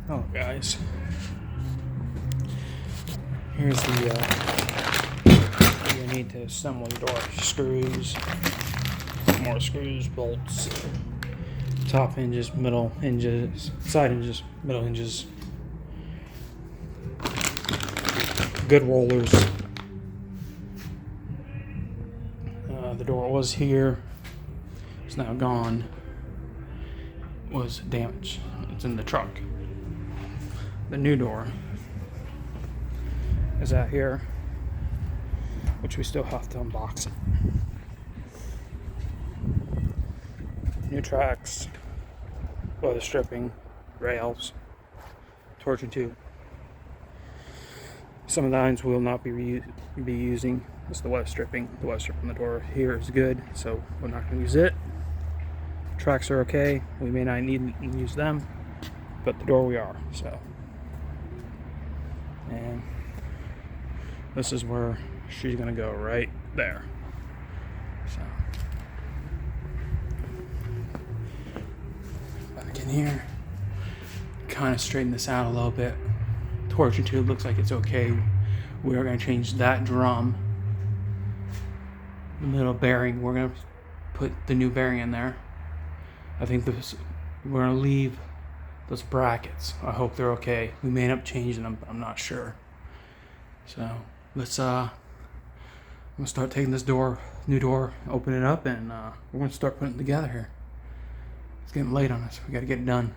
Oh, guys, here's you need to assemble your door. Screws, more screws, bolts, top hinges, middle hinges, side hinges, middle hinges, good rollers. The door was here, it's now gone. It was damaged. It's in the truck. The new door is out here, which we still have to unbox it. New tracks, weather stripping, rails, torsion tube. Some of the items we will not be using. It's the weather stripping. The weather strip on the door here is good, so we're not going to use it. Tracks are okay. We may not need to use them, but the door we are. So, and this is where she's going to go, right there. So, back in here, kind of straighten this out a little bit. Torsion tube looks like it's okay. We are going to change that drum. The middle bearing, we're going to put the new bearing in there. I think we're going to leave those brackets. I hope they're okay. We may end up changing them, but I'm not sure. So let's I'm going to start taking this new door, open it up, and we're going to start putting it together here. It's getting late on us. We got to get it done.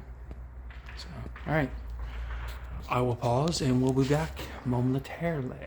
So, all right. I will pause and we'll be back momentarily.